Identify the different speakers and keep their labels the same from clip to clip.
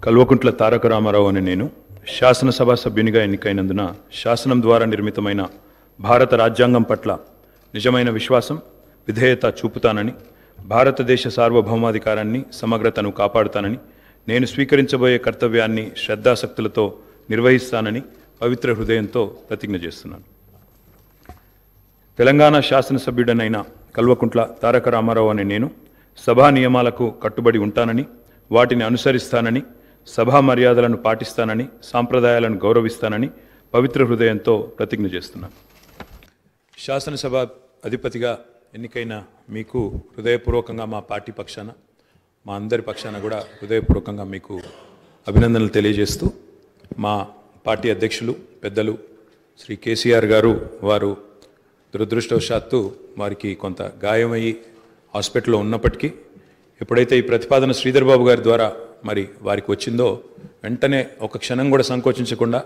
Speaker 1: కల్వకుంట్ల తారక రామారావు అనే నేను శాసనసభ సభ్యునిగా ఎన్నికైనందున శాసనం ద్వారా నిర్మితమైన భారత రాజ్యాంగం పట్ల నిజమైన విశ్వాసం విధేయత చూపుతానని, భారతదేశ సార్వభౌమాధికారాన్ని సమగ్రతను కాపాడుతానని, నేను స్వీకరించబోయే కర్తవ్యాన్ని శ్రద్ధాశక్తులతో నిర్వహిస్తానని పవిత్ర హృదయంతో ప్రతిజ్ఞ చేస్తున్నాను. తెలంగాణ శాసనసభ్యుడనైన కల్వకుంట్ల తారక రామారావు అనే నేను సభా నియమాలకు కట్టుబడి ఉంటానని, వాటిని అనుసరిస్తానని, సభా మర్యాదలను పాటిస్తానని, సాంప్రదాయాలను గౌరవిస్తానని పవిత్ర హృదయంతో ప్రతిజ్ఞ చేస్తున్నాను. శాసనసభ అధిపతిగా ఎన్నికైన మీకు హృదయపూర్వకంగా మా పార్టీ పక్షాన, మా అందరి పక్షాన కూడా హృదయపూర్వకంగా మీకు అభినందనలు తెలియజేస్తూ, మా పార్టీ అధ్యక్షులు పెద్దలు శ్రీ కేసీఆర్ గారు వారు దురదృష్టవశాత్తు వారికి కొంత గాయమయ్యి హాస్పిటల్లో ఉన్నప్పటికీ ఎప్పుడైతే ఈ ప్రతిపాదన శ్రీధర్ బాబు గారి ద్వారా మరి వారికి వచ్చిందో వెంటనే ఒక క్షణం కూడా సంకోచించకుండా,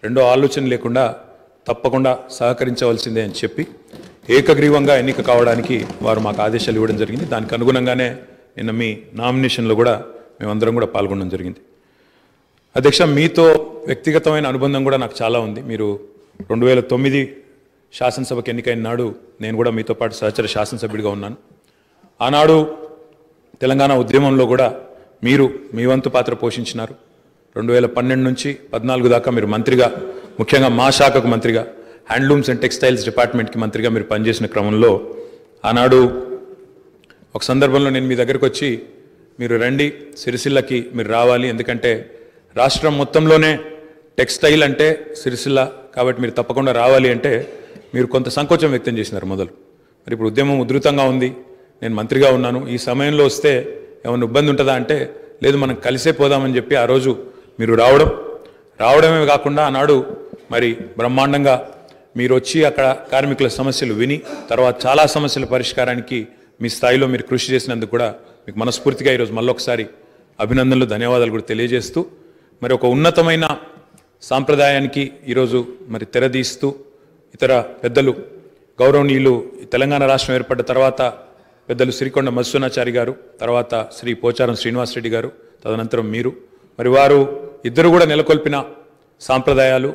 Speaker 1: రెండో ఆలోచన లేకుండా తప్పకుండా సహకరించవలసిందే అని చెప్పి ఏకగ్రీవంగా ఎన్నిక కావడానికి వారు మాకు ఆదేశాలు ఇవ్వడం జరిగింది. దానికి అనుగుణంగానే నిన్న మీ నామినేషన్లో కూడా మేమందరం కూడా పాల్గొనడం జరిగింది. అధ్యక్ష, మీతో వ్యక్తిగతమైన అనుబంధం కూడా నాకు చాలా ఉంది. మీరు 2009 శాసనసభకు ఎన్నికైన నాడు నేను కూడా మీతో పాటు సహచర శాసనసభ్యుడిగా ఉన్నాను. ఆనాడు తెలంగాణ ఉద్యమంలో కూడా మీరు మీ వంతు పాత్ర పోషించినారు. 2012 నుంచి 14 దాకా మీరు మంత్రిగా, ముఖ్యంగా మా శాఖకు మంత్రిగా, హ్యాండ్లూమ్స్ అండ్ టెక్స్టైల్స్ డిపార్ట్మెంట్కి మంత్రిగా మీరు పనిచేసిన క్రమంలో ఆనాడు ఒక సందర్భంలో నేను మీ దగ్గరకు వచ్చి, మీరు రండి సిరిసిల్లకి మీరు రావాలి, ఎందుకంటే రాష్ట్రం మొత్తంలోనే టెక్స్టైల్ అంటే సిరిసిల్ల కాబట్టి మీరు తప్పకుండా రావాలి అంటే మీరు కొంత సంకోచం వ్యక్తం చేసినారు మొదలు. మరి ఇప్పుడు ఉద్యమం ఉధృతంగా ఉంది, నేను మంత్రిగా ఉన్నాను, ఈ సమయంలో వస్తే ఏమైనా ఇబ్బంది ఉంటుందా అంటే లేదు, మనం కలిసే పోదామని చెప్పి ఆ రోజు మీరు రావడమే కాకుండా ఆనాడు మరి బ్రహ్మాండంగా మీరు వచ్చి అక్కడ కార్మికుల సమస్యలు విని తర్వాత చాలా సమస్యల పరిష్కారానికి మీ స్థాయిలో మీరు కృషి చేసినందుకు కూడా మీకు మనస్ఫూర్తిగా ఈరోజు మళ్ళొకసారి అభినందనలు, ధన్యవాదాలు కూడా తెలియజేస్తూ, మరి ఒక ఉన్నతమైన సాంప్రదాయానికి ఈరోజు మరి తెరదీస్తూ ఇతర పెద్దలు గౌరవనీయులు తెలంగాణ రాష్ట్రం ఏర్పడ్డ తర్వాత పెద్దలు శ్రీకొండ మధుసూదనాచారి గారు, తర్వాత శ్రీ పోచారం శ్రీనివాసరెడ్డి గారు, తదనంతరం మీరు, మరి వారు ఇద్దరు కూడా నెలకొల్పిన సాంప్రదాయాలు,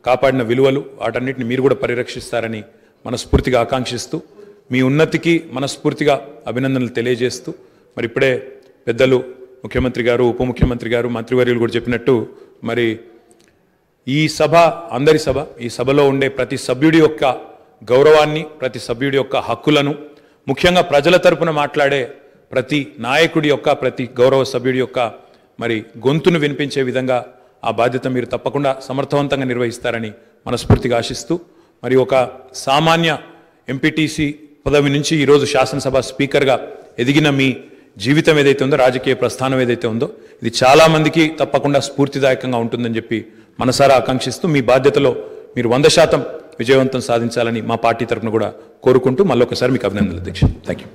Speaker 1: కాపాడిన విలువలు, వాటన్నిటిని మీరు కూడా పరిరక్షిస్తారని మనస్ఫూర్తిగా ఆకాంక్షిస్తూ, మీ ఉన్నతికి మనస్ఫూర్తిగా అభినందనలు తెలియజేస్తూ, మరి ఇప్పుడే పెద్దలు ముఖ్యమంత్రి గారు, ఉప ముఖ్యమంత్రి గారు, మంత్రివర్యులు కూడా చెప్పినట్టు మరి ఈ సభ అందరి సభ, ఈ సభలో ఉండే ప్రతి సభ్యుడి యొక్క గౌరవాన్ని, ప్రతి సభ్యుడి యొక్క హక్కులను, ముఖ్యంగా ప్రజల తరపున మాట్లాడే ప్రతి నాయకుడి యొక్క, ప్రతి గౌరవ సభ్యుడి యొక్క మరి గొంతును వినిపించే విధంగా ఆ బాధ్యత మీరు తప్పకుండా సమర్థవంతంగా నిర్వహిస్తారని మనస్ఫూర్తిగా ఆశిస్తూ, మరి ఒక సామాన్య ఎంపీటీసీ పదవి నుంచి ఈరోజు శాసనసభ స్పీకర్గా ఎదిగిన మీ జీవితం ఏదైతే ఉందో, రాజకీయ ప్రస్థానం ఏదైతే ఉందో, ఇది చాలామందికి తప్పకుండా స్ఫూర్తిదాయకంగా ఉంటుందని చెప్పి మనసారా ఆకాంక్షిస్తూ, మీ బాధ్యతలో మీరు 100% విజయవంతం సాధించాలని మా పార్టీ తరఫున కూడా కోరుకుంటూ మళ్ళొకసారి మీకు అభినందనలు అధ్యక్ష. Thank you.